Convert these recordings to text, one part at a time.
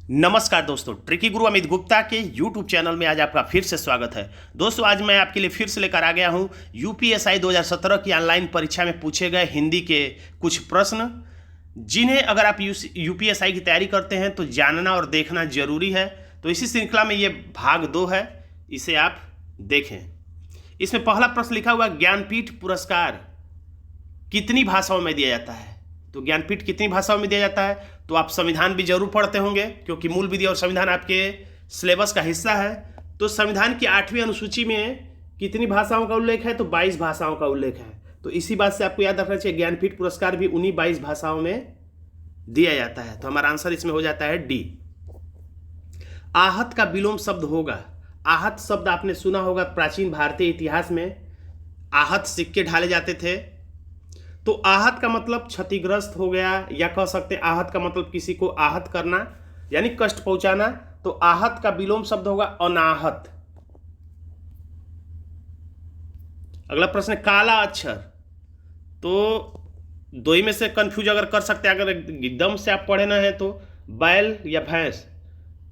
नमस्कार दोस्तों, ट्रिकी गुरु अमित गुप्ता के YouTube चैनल में आज आपका फिर से स्वागत है। दोस्तों, आज मैं आपके लिए फिर से लेकर आ गया हूं यूपीएसआई 2017 की ऑनलाइन परीक्षा में पूछे गए हिंदी के कुछ प्रश्न, जिन्हें अगर आप यूपीएसआई की तैयारी करते हैं तो जानना और देखना जरूरी है। तो इसी श्रृंखला में ये भाग 2 है, इसे आप देखें। इसमें पहला प्रश्न लिखा हुआ, ज्ञानपीठ पुरस्कार कितनी भाषाओं में दिया जाता है। तो ज्ञानपीठ कितनी भाषाओं में दिया जाता है, तो आप संविधान भी जरूर पढ़ते होंगे क्योंकि मूल विधि और संविधान आपके सिलेबस का हिस्सा है। तो संविधान की 8वीं अनुसूची में कितनी भाषाओं का उल्लेख है, तो 22 भाषाओं का उल्लेख है। तो इसी बात से आपको याद रखना चाहिए, ज्ञानपीठ पुरस्कार भी उन्हीं 22 भाषाओं में दिया जाता है। तो हमारा आंसर इसमें हो जाता है डी। आहत का विलोम शब्द होगा। आहत शब्द आपने सुना होगा, प्राचीन भारतीय इतिहास में आहत सिक्के ढाले जाते थे। तो आहत का मतलब क्षतिग्रस्त हो गया, या कह सकते हैं आहत का मतलब किसी को आहत करना यानी कष्ट पहुंचाना। तो आहत का विलोम शब्द होगा अनाहत। अगला प्रश्न, काला अक्षर। तो दो ही में से कंफ्यूज अगर कर सकते हैं, अगर एकदम से आप पढ़े ना है तो बैल या भैंस।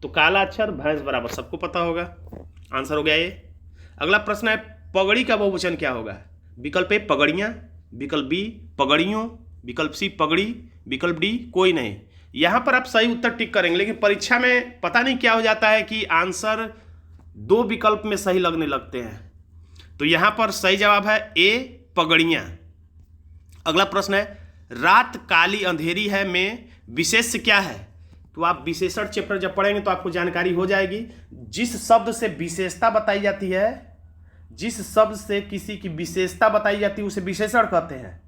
तो काला अक्षर भैंस बराबर सबको पता होगा, आंसर हो गया ये। अगला प्रश्न है, पगड़ी का बहुवचन क्या होगा। विकल्प ए पगड़ियां, विकल्प बी पगड़ियों, विकल्प सी पगड़ी, विकल्प डी कोई नहीं। यहां पर आप सही उत्तर टिक करेंगे, लेकिन परीक्षा में पता नहीं क्या हो जाता है कि आंसर 2 विकल्प में सही लगने लगते हैं। तो यहां पर सही जवाब है ए पगड़ियां। अगला प्रश्न है, रात काली अंधेरी है में विशेष क्या है। तो आप विशेषण चैप्टर जब पढ़ेंगे तो आपको जानकारी हो जाएगी। जिस शब्द से विशेषता बताई जाती है, जिस शब्द से किसी की विशेषता बताई जाती है उसे विशेषण कहते हैं,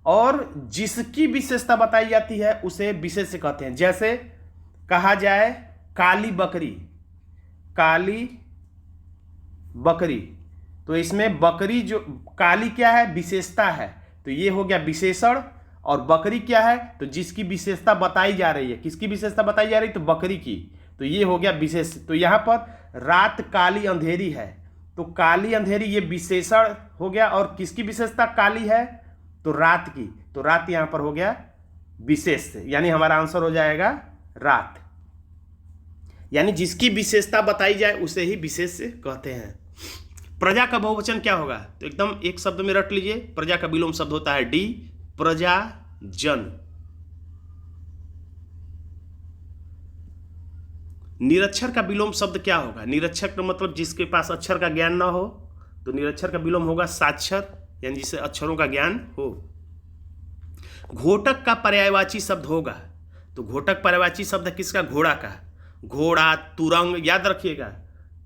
और जिसकी विशेषता बताई जाती है उसे विशेष्य कहते हैं। जैसे कहा जाए काली बकरी, काली बकरी, तो इसमें बकरी जो काली क्या है, विशेषता है, तो ये हो गया विशेषण। और बकरी क्या है, तो जिसकी विशेषता बताई जा रही है। किसकी विशेषता बताई जा रही है, तो बकरी की, तो ये हो गया विशेष। तो यहां पर रात काली अंधेरी है, तो काली अंधेरी ये विशेषण हो गया, और किसकी विशेषता काली है, तो रात की, तो रात यहां पर हो गया विशेष, यानी हमारा आंसर हो जाएगा रात। यानी जिसकी विशेषता बताई जाए उसे ही विशेष कहते हैं। प्रजा का बहुवचन क्या होगा, तो एकदम एक शब्द में रट लीजिए, प्रजा का विलोम शब्द होता है डी प्रजाजन। निरक्षर का विलोम शब्द क्या होगा। निरक्षर का मतलब जिसके पास अक्षर का ज्ञान ना हो, तो निरक्षर का विलोम होगा साक्षर, यानी जिसे अक्षरों का ज्ञान हो। घोटक का पर्यायवाची शब्द होगा। तो घोटक पर्यायवाची शब्द है किसका, घोड़ा का। घोड़ा, तुरंग, याद रखिएगा,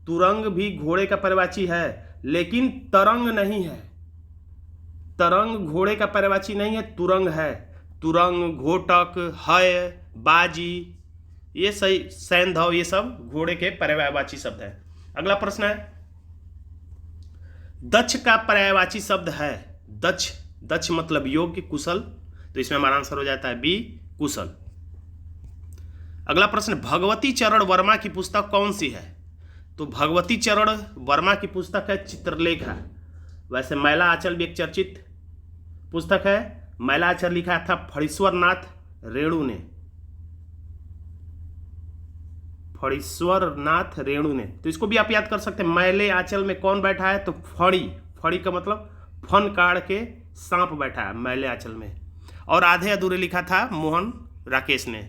तुरंग भी घोड़े का पर्यायवाची है, लेकिन तरंग नहीं है। तरंग घोड़े का पर्यायवाची नहीं है, तुरंग है। तुरंग, घोटक, है, बाजी, ये सही, सैंधव, ये सब घोड़े के पर्यायवाची शब्द है। अगला प्रश्न है, दक्ष का पर्यायवाची शब्द है दक्ष। दक्ष मतलब योग्य, कुशल, तो इसमें हमारा आंसर हो जाता है बी कुशल। अगला प्रश्न, भगवती चरण वर्मा की पुस्तक कौन सी है। तो भगवती चरण वर्मा की पुस्तक है चित्रलेखा। वैसे मैला आंचल भी एक चर्चित पुस्तक है। मैला आंचल लिखा था फणीश्वर नाथ रेणु ने, फणीश्वर नाथ रेणु ने। तो इसको भी आप याद कर सकते हैं, मैले आंचल में कौन बैठा है, तो फणी। फणी का मतलब फन काढ़ के सांप बैठा है मैले आंचल में। और आधे अधूरे लिखा था मोहन राकेश ने,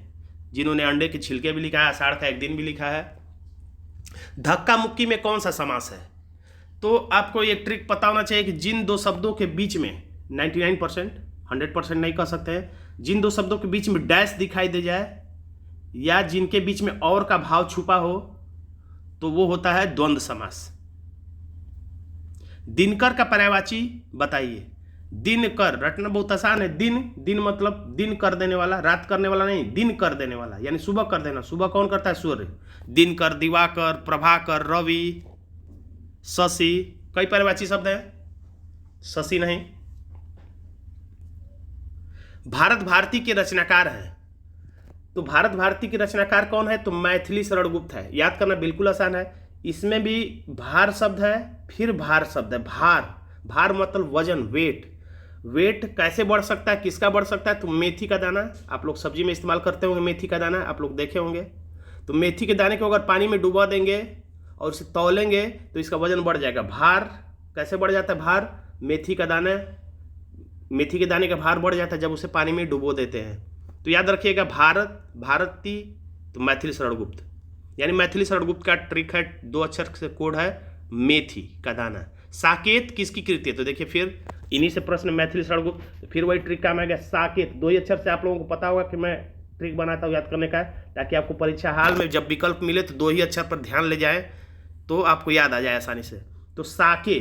जिन्होंने अंडे के छिलके भी लिखा है, आषाढ़ का एक दिन भी लिखा है। धक्का मुक्की में कौन सा समास है। तो आपको एक ट्रिक पता होना चाहिए कि जिन दो शब्दों के बीच में 99%, 100% नहीं कह सकते हैं, जिन दो शब्दों के बीच में डैश दिखाई दे जाए या जिनके बीच में और का भाव छुपा हो, तो वो होता है द्वंद्व समास। दिनकर का पर्यायवाची बताइए। दिनकर रटना बहुत आसान है। दिन, दिन मतलब दिन कर देने वाला, रात करने वाला नहीं, दिन कर देने वाला, यानी सुबह कर देना। सुबह कौन करता है, सूर्य। दिनकर, दिवाकर, प्रभाकर, रवि, शशि, कई पर्यायवाची शब्द है, शशि नहीं। भारत भारती के रचनाकार हैं। तो भारत भारती के रचनाकार कौन है, तो मैथिली शरण गुप्त है। याद करना बिल्कुल आसान है। इसमें भी भार शब्द है, फिर भार शब्द है। भार, भार मतलब वजन, वेट। वेट कैसे बढ़ सकता है, किसका बढ़ सकता है, तो मेथी का दाना। आप लोग सब्जी में इस्तेमाल करते होंगे मेथी का दाना, आप लोग देखे होंगे। तो मेथी के दाने को अगर पानी में डुबा देंगे और उसे तौलेंगे तो इसका वजन बढ़ जाएगा। भार कैसे बढ़ जाता है? भार मेथी के दाने का भार बढ़ जाता है जब उसे पानी में डुबो देते हैं। तो याद रखिएगा, भारती तो मैथिली शरण गुप्त, यानी मैथिली शरण गुप्त का ट्रिक है, 2 अक्षर से कोड है मेथी का दाना। साकेत किसकी कृति है? तो देखिए फिर इन्हीं से प्रश्न, मैथिली शरण गुप्त, फिर वही ट्रिक काम आएगा साकेत। 2 ही अक्षर से आप लोगों को पता होगा कि मैं ट्रिक बनाता हूँ याद करने का, ताकि आपको परीक्षा हाल में जब विकल्प मिले तो 2 ही अक्षर पर ध्यान ले जाए तो आपको याद आ जाए आसानी से। तो साके,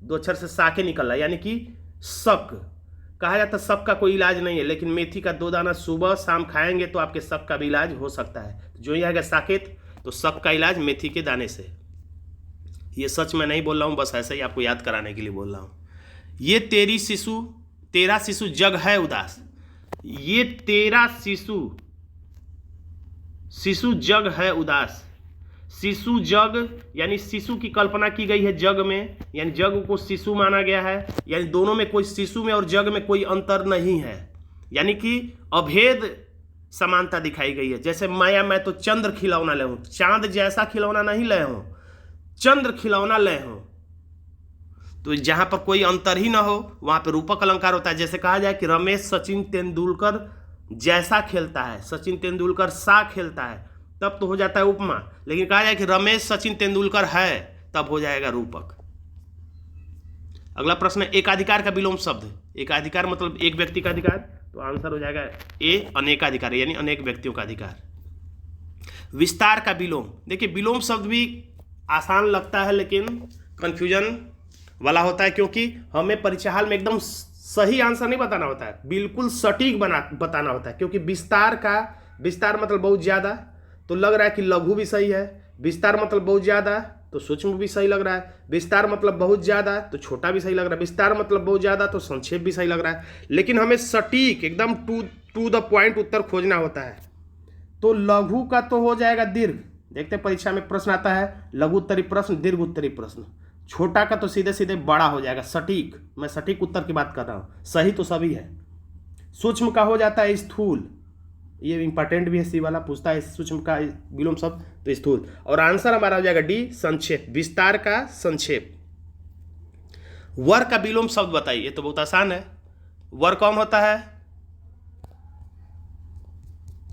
2 अक्षर से साके निकल रहा है, यानी कि शक। कहा जाता है शक का कोई इलाज नहीं है, लेकिन मेथी का 2 दाना सुबह शाम खाएंगे तो आपके शक का भी इलाज हो सकता है। जो ही आएगा साकेत, तो शक का इलाज मेथी के दाने से। ये सच मैं नहीं बोल रहा हूँ, बस ऐसे ही आपको याद कराने के लिए बोल रहा हूँ। ये तेरा शिशु जग है उदास। ये तेरा शिशु जग है उदास। शिशु जग यानी शिशु की कल्पना की गई है जग में, यानी जग को शिशु माना गया है, यानी दोनों में कोई, शिशु में और जग में कोई अंतर नहीं है, यानी कि अभेद समानता दिखाई गई है। जैसे मैं तो चंद्र खिलौना ले हूँ, चांद जैसा खिलौना नहीं ले हूँ, चंद्र खिलौना ले हूँ। तो जहां पर कोई अंतर ही ना हो वहां पर रूपक अलंकार होता है। जैसे कहा जाए कि रमेश सचिन तेंदुलकर जैसा खेलता है, सचिन तेंदुलकर सा खेलता है, तब तो हो जाता है उपमा। लेकिन कहा जाए कि रमेश सचिन तेंदुलकर है, तब हो जाएगा रूपक। अगला प्रश्न, एकाधिकार का विलोम शब्द। एकाधिकार मतलब एक व्यक्ति का अधिकार, तो आंसर हो जाएगा ए, अनेकाधिकार, यानी अनेक व्यक्तियों का अधिकार। विस्तार का विलोम, देखिए विलोम शब्द भी आसान लगता है लेकिन कंफ्यूजन वाला होता है, क्योंकि हमें परीक्षा हाल में एकदम सही आंसर नहीं बताना होता है, बिल्कुल सटीक बताना होता है। क्योंकि विस्तार मतलब बहुत ज़्यादा, तो लग रहा है कि लघु भी सही है। विस्तार मतलब बहुत ज़्यादा, तो सूक्ष्म भी सही लग रहा है। विस्तार मतलब बहुत ज़्यादा, तो छोटा भी सही लग रहा है। विस्तार मतलब बहुत ज़्यादा, तो संक्षेप भी सही लग रहा है। लेकिन हमें सटीक एकदम टू द पॉइंट उत्तर खोजना होता है। तो लघु का तो हो जाएगा दीर्घ। देखते हैं परीक्षा में प्रश्न आता है, लघु उत्तरी प्रश्न, दीर्घ उत्तरी प्रश्न। छोटा का तो सीधे सीधे बड़ा हो जाएगा, सटीक। मैं सटीक उत्तर की बात कर रहा हूँ, सही तो सभी है। सूक्ष्म का हो जाता है स्थूल, ये इंपॉर्टेंट भी है, सी वाला पूछता है सूक्ष्म का विलोम शब्द, तो स्थूल। और आंसर हमारा हो जाएगा डी, संक्षेप, विस्तार का संक्षेप। वर का विलोम शब्द बताइए, तो बहुत आसान है। वर कौन होता है?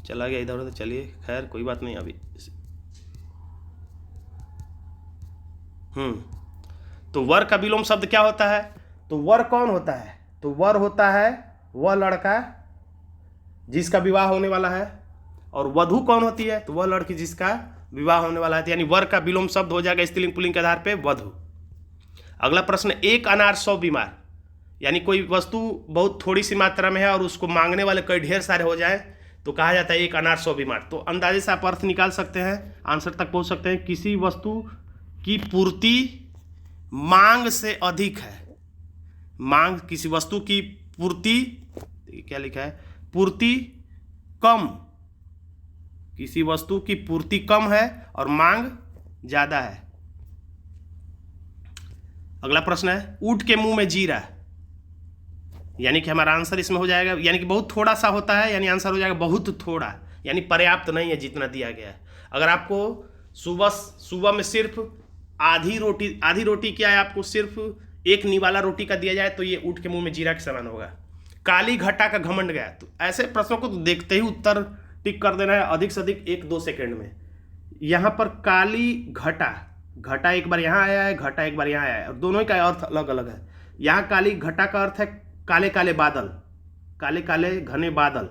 चला गया इधर उधर, चलिए खैर कोई बात नहीं अभी। तो वर का विलोम शब्द क्या होता है? तो वर कौन होता है? तो वर होता है वह लड़का जिसका विवाह होने वाला है। और वधू कौन होती है? तो वह लड़की जिसका विवाह होने वाला है। यानी वर का विलोम शब्द हो जाएगा स्त्रीलिंग पुल्लिंग के आधार पे वधू। अगला प्रश्न, एक अनार 100 बीमार। यानी कोई वस्तु बहुत थोड़ी सी मात्रा में है और उसको मांगने वाले कई ढेर सारे हो जाए तो कहा जाता है एक अनार 100 बीमार। तो अंदाजे से आप अर्थ निकाल सकते हैं, आंसर तक पहुंच सकते हैं। किसी वस्तु की पूर्ति मांग से अधिक है। मांग, किसी वस्तु की पूर्ति, क्या लिखा है? पूर्ति कम, किसी वस्तु की पूर्ति कम है और मांग ज्यादा है। अगला प्रश्न है, ऊंट के मुंह में जीरा। यानी कि हमारा आंसर इसमें हो जाएगा, यानी कि बहुत थोड़ा सा होता है, यानी आंसर हो जाएगा बहुत थोड़ा, यानी पर्याप्त नहीं है जितना दिया गया है। अगर आपको सुबह में सिर्फ आधी रोटी क्या है, आपको सिर्फ एक निवाला रोटी का दिया जाए तो ये ऊंट के मुंह में जीरा के समान होगा। काली घटा का घमंड गया। तो ऐसे प्रश्नों को तो देखते ही उत्तर टिक कर देना है अधिक से अधिक 1-2 सेकंड में। यहाँ पर काली घटा एक बार यहाँ आया है, घटा एक बार यहाँ आया है, और दोनों का अर्थ अलग अलग है। यहाँ काली घटा का अर्थ है काले काले बादल, काले काले घने बादल।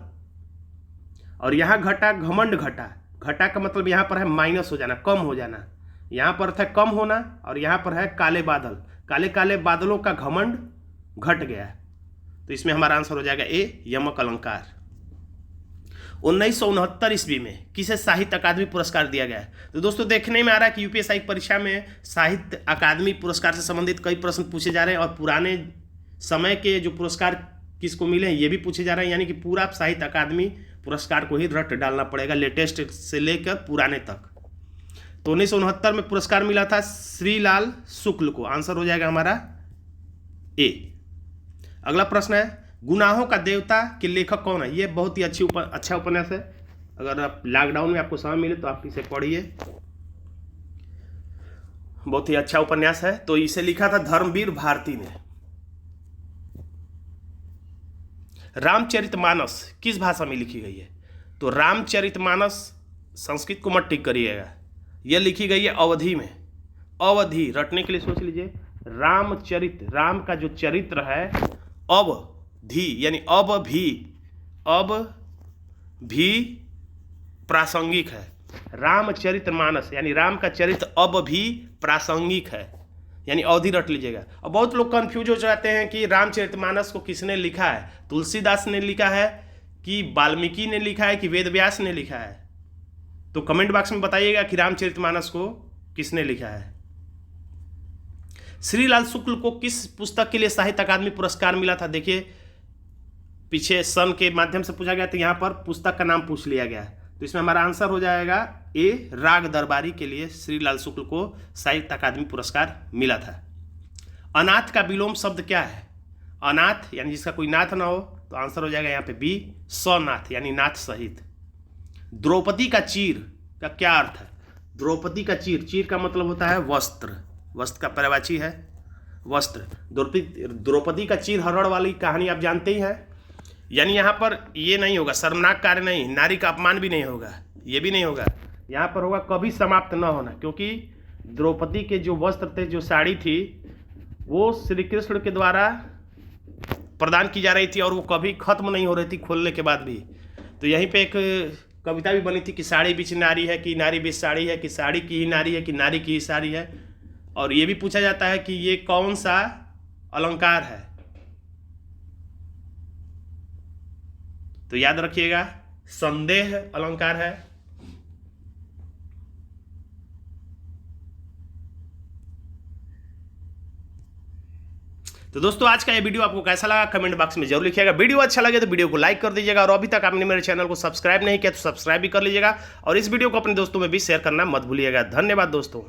और यहाँ घटा घमंड घटा का मतलब यहाँ पर है माइनस हो जाना, कम हो जाना। यहाँ पर अर्थ है कम होना, और यहाँ पर है काले बादल, काले काले बादलों का घमंड घट गया। तो इसमें हमारा आंसर हो जाएगा ए, यमक अलंकार। 1969 ईस्वी में किसे साहित्य अकादमी पुरस्कार दिया गया? तो दोस्तों देखने में आ रहा है कि यूपीएससी परीक्षा में साहित्य अकादमी पुरस्कार से संबंधित कई प्रश्न पूछे जा रहे हैं, और पुराने समय के जो पुरस्कार किसको मिले हैं ये भी पूछे जा रहे हैं। यानी कि पूरा साहित्य अकादमी पुरस्कार को ही रट डालना पड़ेगा, लेटेस्ट से लेकर पुराने तक। तो 1969 में पुरस्कार मिला था श्रीलाल शुक्ल को। आंसर हो जाएगा हमारा ए। अगला प्रश्न है, गुनाहों का देवता के लेखक कौन है? ये बहुत ही अच्छा उपन्यास है, अगर आप लॉकडाउन में आपको समय मिले तो आप इसे पढ़िए, बहुत ही अच्छा उपन्यास है। तो इसे लिखा था धर्मवीर भारती ने। रामचरितमानस किस भाषा में लिखी गई है? तो रामचरितमानस संस्कृत को मत टिक करिएगा, यह लिखी गई है अवधी में। अवधि रटने के लिए सोच लीजिए, रामचरित, राम का जो चरित्र है, अवधि यानी अब भी प्रासंगिक है। रामचरितमानस यानी राम का चरित्र अब भी प्रासंगिक है, यानी अवधि रट लीजिएगा। अब बहुत लोग कंफ्यूज हो जाते हैं कि रामचरितमानस को किसने लिखा है, तुलसीदास ने लिखा है कि वाल्मीकि ने लिखा है कि वेदव्यास ने लिखा है? तो कमेंट बॉक्स में बताइएगा कि रामचरितमानस को किसने लिखा है। श्रीलाल शुक्ल को किस पुस्तक के लिए साहित्य अकादमी पुरस्कार मिला था? देखिए पीछे सन के माध्यम से पूछा गया, तो यहाँ पर पुस्तक का नाम पूछ लिया गया, तो इसमें हमारा आंसर हो जाएगा ए, राग दरबारी के लिए श्रीलाल शुक्ल को साहित्य अकादमी पुरस्कार मिला था। अनाथ का विलोम शब्द क्या है? अनाथ यानी जिसका कोई नाथ ना हो, तो आंसर हो जाएगा यहाँ पे बी, स्वनाथ यानी नाथ सहित। द्रौपदी का चीर का क्या अर्थ है? द्रौपदी का चीर, चीर का मतलब होता है वस्त्र, वस्त्र का पर्यायवाची है वस्त्र। द्रौपदी का चीर हरण वाली कहानी आप जानते ही हैं, यानी यहाँ पर ये नहीं होगा शर्मनाक कार्य नहीं, नारी का अपमान भी नहीं होगा, ये भी नहीं होगा, यहाँ पर होगा कभी समाप्त न होना, क्योंकि द्रौपदी के जो वस्त्र थे, जो साड़ी थी, वो श्री कृष्ण के द्वारा प्रदान की जा रही थी और वो कभी खत्म नहीं हो रही थी खोलने के बाद भी। तो यहीं पे एक कविता भी बनी थी कि साड़ी बीच नारी है, कि नारी बीच साड़ी है, कि साड़ी की ही नारी है, कि नारी की ही साड़ी है। और ये भी पूछा जाता है कि ये कौन सा अलंकार है, तो याद रखिएगा संदेह अलंकार है। तो दोस्तों आज का ये वीडियो आपको कैसा लगा कमेंट बॉक्स में जरूर लिखिएगा। वीडियो अच्छा लगे तो वीडियो को लाइक कर दीजिएगा, और अभी तक आपने मेरे चैनल को सब्सक्राइब नहीं किया तो सब्सक्राइब भी कर लीजिएगा, और इस वीडियो को अपने दोस्तों में भी शेयर करना मत भूलिएगा। धन्यवाद दोस्तों।